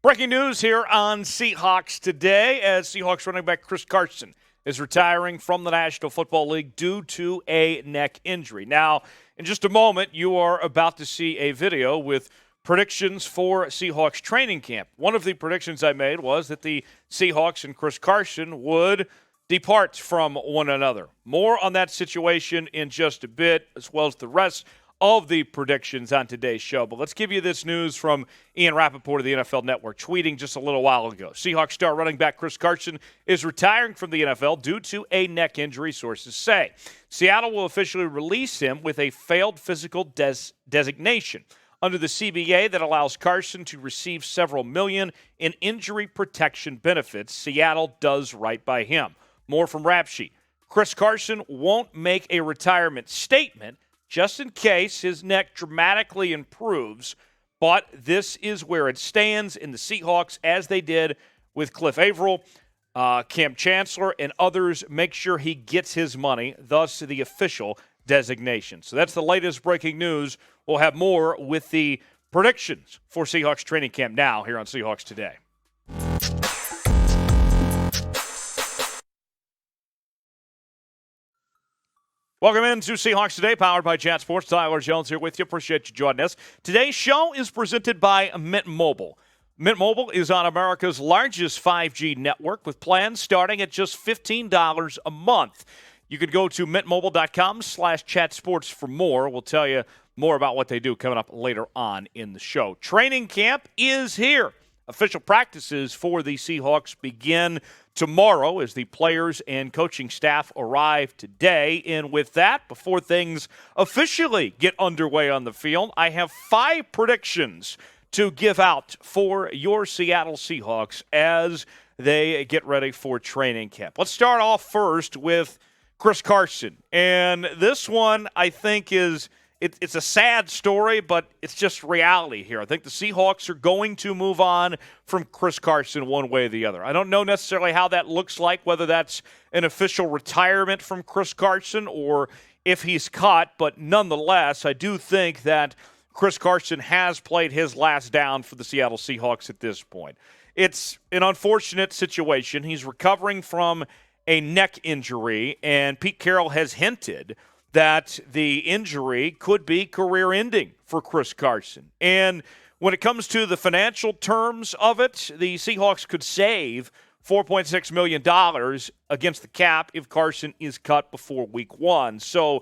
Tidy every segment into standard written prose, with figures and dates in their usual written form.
Breaking news here on Seahawks Today as Seahawks running back Chris Carson is retiring from the National Football League due to a neck injury. Now, in just a moment, you are about to see a video with predictions for Seahawks Training Camp. One of the predictions I made was that the Seahawks and Chris Carson would depart from one another. More on that situation in just a bit, as well as the rest of the predictions on today's show. But let's give you this news from Ian Rappaport of the NFL Network, tweeting just a little while ago. Seahawks star running back Chris Carson is retiring from the NFL due to a neck injury, sources say. Seattle will officially release him with a failed physical designation under the CBA that allows Carson to receive several million in injury protection benefits. Seattle does right by him. More from Rap Sheet. Chris Carson won't make a retirement statement just in case his neck dramatically improves, but this is where it stands in the Seahawks, as they did with Cliff Averill, Cam Chancellor, and others. Make sure he gets his money, thus the official designation. So that's the latest breaking news. We'll have more with the predictions for Seahawks Training Camp now here on Seahawks Today. Welcome into Seahawks Today, powered by Chat Sports. Tyler Jones here with you. Appreciate you joining us. Today's show is presented by Mint Mobile. Mint Mobile is on America's largest 5G network with plans starting at just $15 a month. You can go to mintmobile.com/chatsports for more. We'll tell you more about what they do coming up later on in the show. Training camp is here. Official practices for the Seahawks begin tomorrow as the players and coaching staff arrive today. And with that, before things officially get underway on the field, I have 5 predictions to give out for your Seattle Seahawks as they get ready for training camp. Let's start off first with Chris Carson. And this one, I think, it's a sad story, but it's just reality here. I think the Seahawks are going to move on from Chris Carson one way or the other. I don't know necessarily how that looks like, whether that's an official retirement from Chris Carson or if he's cut, but nonetheless, I do think that Chris Carson has played his last down for the Seattle Seahawks at this point. It's an unfortunate situation. He's recovering from a neck injury, and Pete Carroll has hinted that the injury could be career-ending for Chris Carson. And when it comes to the financial terms of it, the Seahawks could save $4.6 million against the cap if Carson is cut before Week 1. So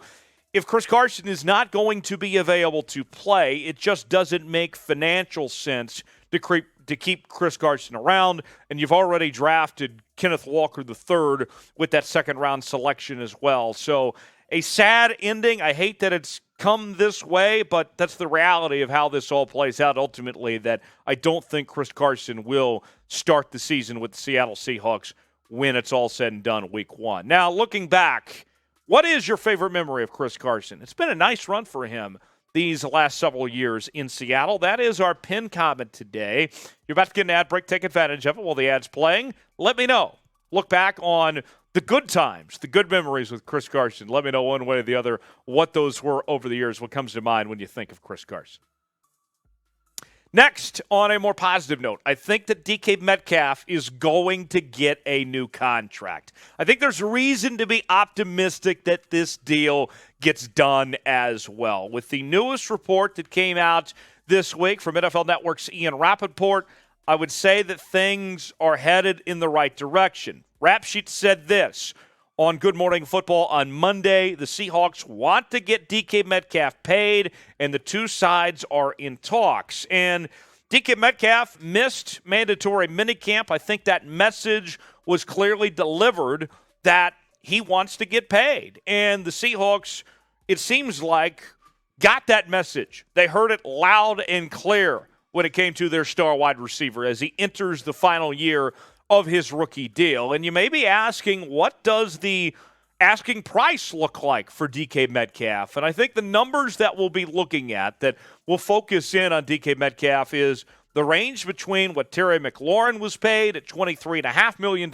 if Chris Carson is not going to be available to play, it just doesn't make financial sense to keep Chris Carson around, and you've already drafted Kenneth Walker III with that second-round selection as well. So a sad ending. I hate that it's come this way, but that's the reality of how this all plays out ultimately, that I don't think Chris Carson will start the season with the Seattle Seahawks when it's all said and done Week 1. Now, looking back, what is your favorite memory of Chris Carson? It's been a nice run for him these last several years in Seattle. That is our pin comment today. You're about to get an ad break. Take advantage of it while the ad's playing. Let me know. Look back on the good times, the good memories with Chris Carson. Let me know one way or the other what those were over the years, what comes to mind when you think of Chris Carson. Next, on a more positive note, I think that DK Metcalf is going to get a new contract. I think there's reason to be optimistic that this deal gets done as well. With the newest report that came out this week from NFL Network's Ian Rappaport, I would say that things are headed in the right direction. Rap Sheet said this on Good Morning Football on Monday: the Seahawks want to get DK Metcalf paid, and the two sides are in talks. And DK Metcalf missed mandatory minicamp. I think that message was clearly delivered that he wants to get paid. And the Seahawks, it seems like, got that message. They heard it loud and clear when it came to their star wide receiver as he enters the final year of his rookie deal. And you may be asking, what does the asking price look like for DK Metcalf? And I think the numbers that we'll be looking at that will focus in on DK Metcalf is the range between what Terry McLaurin was paid at $23.5 million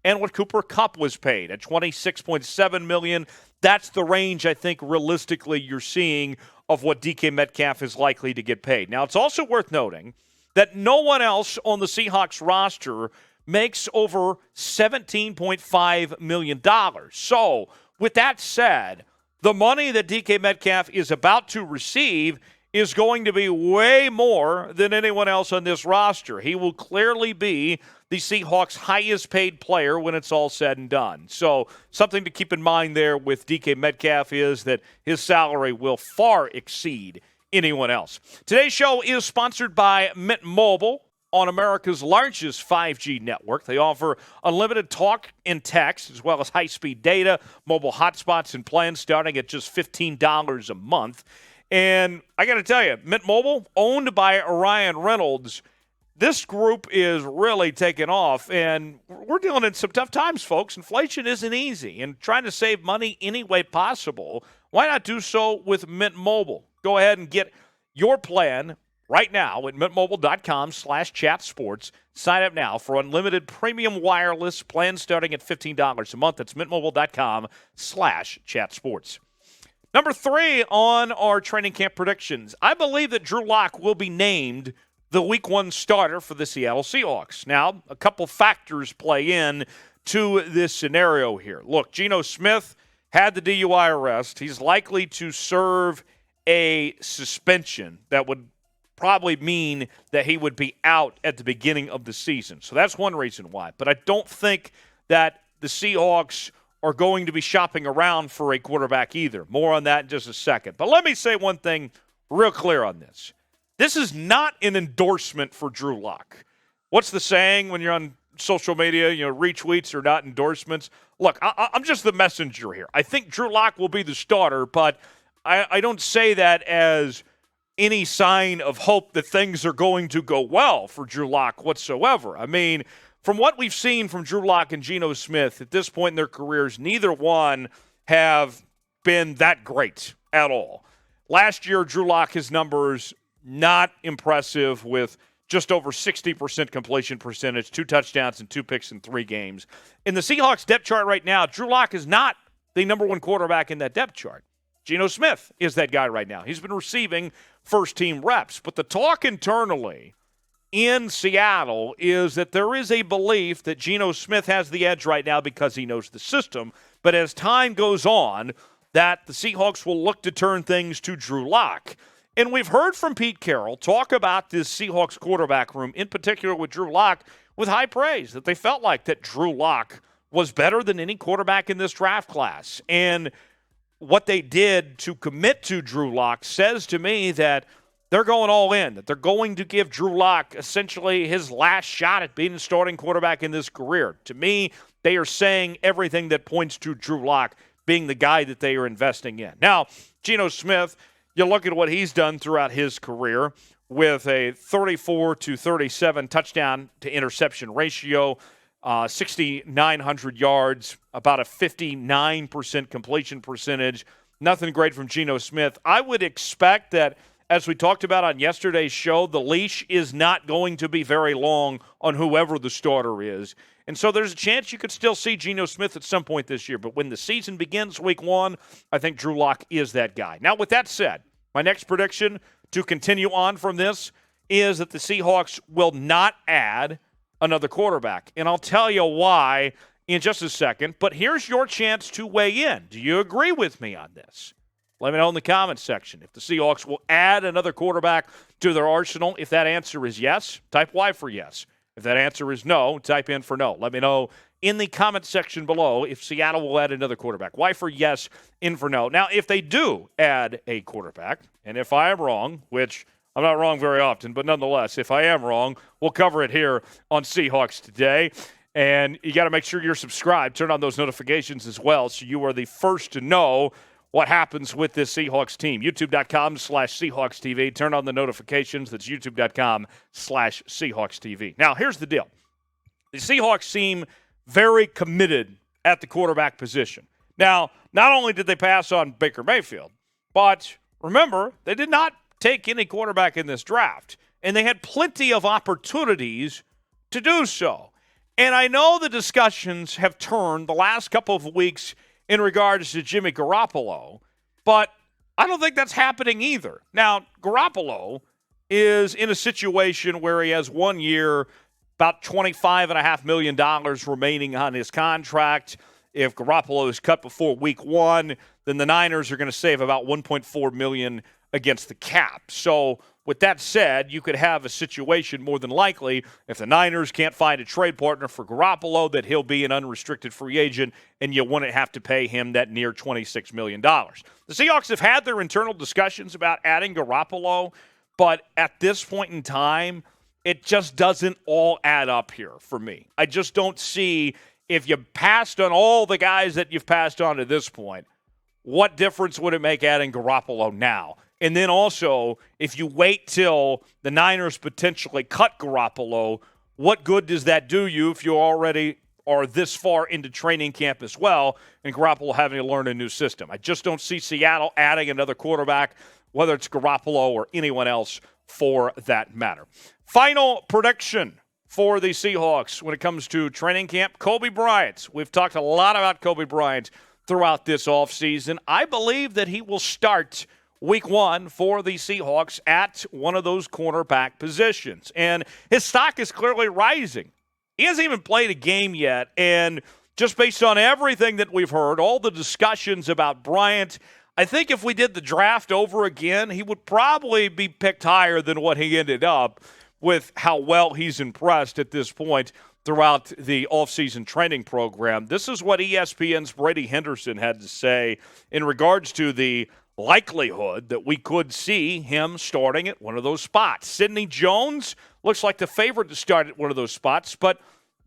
and what Cooper Kupp was paid at $26.7 million. That's the range I think realistically you're seeing of what DK Metcalf is likely to get paid. Now, it's also worth noting that no one else on the Seahawks roster makes over $17.5 million. So, with that said, the money that DK Metcalf is about to receive is going to be way more than anyone else on this roster. He will clearly be the Seahawks' highest paid player when it's all said and done. So something to keep in mind there with DK Metcalf is that his salary will far exceed anyone else. Today's show is sponsored by Mint Mobile on America's largest 5G network. They offer unlimited talk and text as well as high-speed data, mobile hotspots, and plans starting at just $15 a month. And I got to tell you, Mint Mobile, owned by Ryan Reynolds, this group is really taking off, and we're dealing in some tough times, folks. Inflation isn't easy, and trying to save money any way possible, why not do so with Mint Mobile? Go ahead and get your plan right now at mintmobile.com/chatsports. Sign up now for unlimited premium wireless plans starting at $15 a month. That's mintmobile.com/chatsports. Number 3 on our training camp predictions. I believe that Drew Lock will be named the Week 1 starter for the Seattle Seahawks. Now, a couple factors play in to this scenario here. Look, Geno Smith had the DUI arrest. He's likely to serve a suspension that would probably mean that he would be out at the beginning of the season. So that's one reason why. But I don't think that the Seahawks are going to be shopping around for a quarterback either. More on that in just a second. But let me say one thing real clear on this. This is not an endorsement for Drew Lock. What's the saying when you're on social media, retweets are not endorsements? Look, I'm just the messenger here. I think Drew Lock will be the starter, but I don't say that as any sign of hope that things are going to go well for Drew Lock whatsoever. I mean, from what we've seen from Drew Lock and Geno Smith at this point in their careers, neither one have been that great at all. Last year, Drew Lock, his numbers not impressive with just over 60% completion percentage, 2 touchdowns and 2 picks in 3 games. In the Seahawks depth chart right now, Drew Lock is not the number 1 quarterback in that depth chart. Geno Smith is that guy right now. He's been receiving first-team reps. But the talk internally in Seattle is that there is a belief that Geno Smith has the edge right now because he knows the system. But as time goes on, that the Seahawks will look to turn things to Drew Lock. And we've heard from Pete Carroll talk about this Seahawks quarterback room, in particular with Drew Lock, with high praise, that they felt like that Drew Lock was better than any quarterback in this draft class. And what they did to commit to Drew Lock says to me that they're going all in, that they're going to give Drew Lock essentially his last shot at being a starting quarterback in this career. To me, they are saying everything that points to Drew Lock being the guy that they are investing in. Now, Geno Smith, you look at what he's done throughout his career with a 34 to 37 touchdown to interception ratio, 6,900 yards, about a 59% completion percentage. Nothing great from Geno Smith. I would expect that, as we talked about on yesterday's show, the leash is not going to be very long on whoever the starter is. And so there's a chance you could still see Geno Smith at some point this year. But when the season begins week 1, I think Drew Lock is that guy. Now, with that said, my next prediction to continue on from this is that the Seahawks will not add another quarterback. And I'll tell you why in just a second. But here's your chance to weigh in. Do you agree with me on this? Let me know in the comments section if the Seahawks will add another quarterback to their arsenal. If that answer is yes, type Y for yes. If that answer is no, type in for no. Let me know in the comments section below if Seattle will add another quarterback. Y for yes, in for no. Now, if they do add a quarterback, and if I am wrong, which I'm not wrong very often, but nonetheless, if I am wrong, we'll cover it here on Seahawks Today. And you got to make sure you're subscribed. Turn on those notifications as well so you are the first to know what happens with this Seahawks team. YouTube.com/Seahawks TV. Turn on the notifications. That's YouTube.com/Seahawks TV. Now, here's the deal. The Seahawks seem very committed at the quarterback position. Now, not only did they pass on Baker Mayfield, but remember, they did not take any quarterback in this draft, and they had plenty of opportunities to do so. And I know the discussions have turned the last couple of weeks in regards to Jimmy Garoppolo, but I don't think that's happening either. Now, Garoppolo is in a situation where he has 1 year, about $25.5 million remaining on his contract. If Garoppolo is cut before week 1, then the Niners are going to save about $1.4 million against the cap. So with that said, you could have a situation more than likely, if the Niners can't find a trade partner for Garoppolo, that he'll be an unrestricted free agent and you wouldn't have to pay him that near $26 million. The Seahawks have had their internal discussions about adding Garoppolo, but at this point in time, it just doesn't all add up here for me. I just don't see, if you passed on all the guys that you've passed on to this point, what difference would it make adding Garoppolo now? And then also, if you wait till the Niners potentially cut Garoppolo, what good does that do you if you already are this far into training camp as well and Garoppolo having to learn a new system? I just don't see Seattle adding another quarterback, whether it's Garoppolo or anyone else for that matter. Final prediction for the Seahawks when it comes to training camp, Coby Bryant. We've talked a lot about Coby Bryant throughout this offseason. I believe that he will start week 1 for the Seahawks at one of those cornerback positions. And his stock is clearly rising. He hasn't even played a game yet. And just based on everything that we've heard, all the discussions about Bryant, I think if we did the draft over again, he would probably be picked higher than what he ended up, with how well he's impressed at this point throughout the offseason training program. This is what ESPN's Brady Henderson had to say in regards to the likelihood that we could see him starting at one of those spots. Sidney Jones looks like the favorite to start at one of those spots, but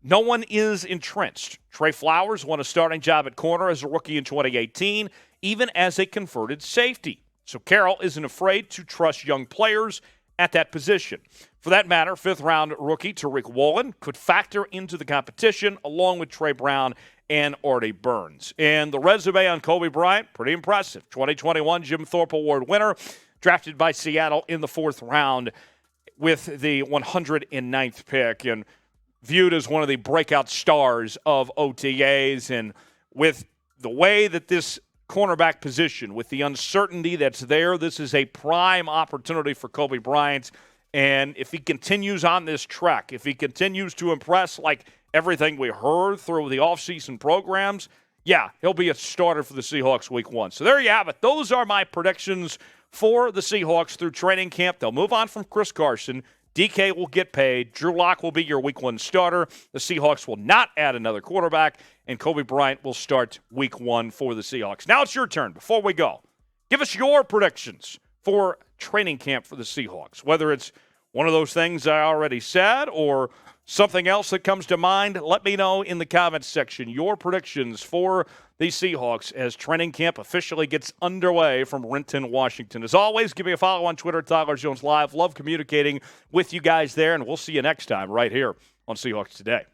no one is entrenched. Trey Flowers won a starting job at corner as a rookie in 2018, even as a converted safety. So Carroll isn't afraid to trust young players at that position. For that matter, 5th-round rookie Tariq Woolen could factor into the competition along with Trey Brown and Artie Burns. And the resume on Coby Bryant, pretty impressive. 2021 Jim Thorpe Award winner, drafted by Seattle in the 4th round with the 109th pick and viewed as one of the breakout stars of OTAs. And with the way that this cornerback position, with the uncertainty that's there, this is a prime opportunity for Coby Bryant. And if he continues on this track, if he continues to impress like everything we heard through the offseason programs, yeah, he'll be a starter for the Seahawks week 1. So there you have it. Those are my predictions for the Seahawks through training camp. They'll move on from Chris Carson. DK will get paid. Drew Lock will be your week 1 starter. The Seahawks will not add another quarterback. And Coby Bryant will start week 1 for the Seahawks. Now it's your turn. Before we go, give us your predictions for training camp for the Seahawks, whether it's one of those things I already said or something else that comes to mind. Let me know in the comments section your predictions for the Seahawks as training camp officially gets underway from Renton, Washington. As always, give me a follow on Twitter, Tyler Jones Live. Love communicating with you guys there, and we'll see you next time right here on Seahawks Today.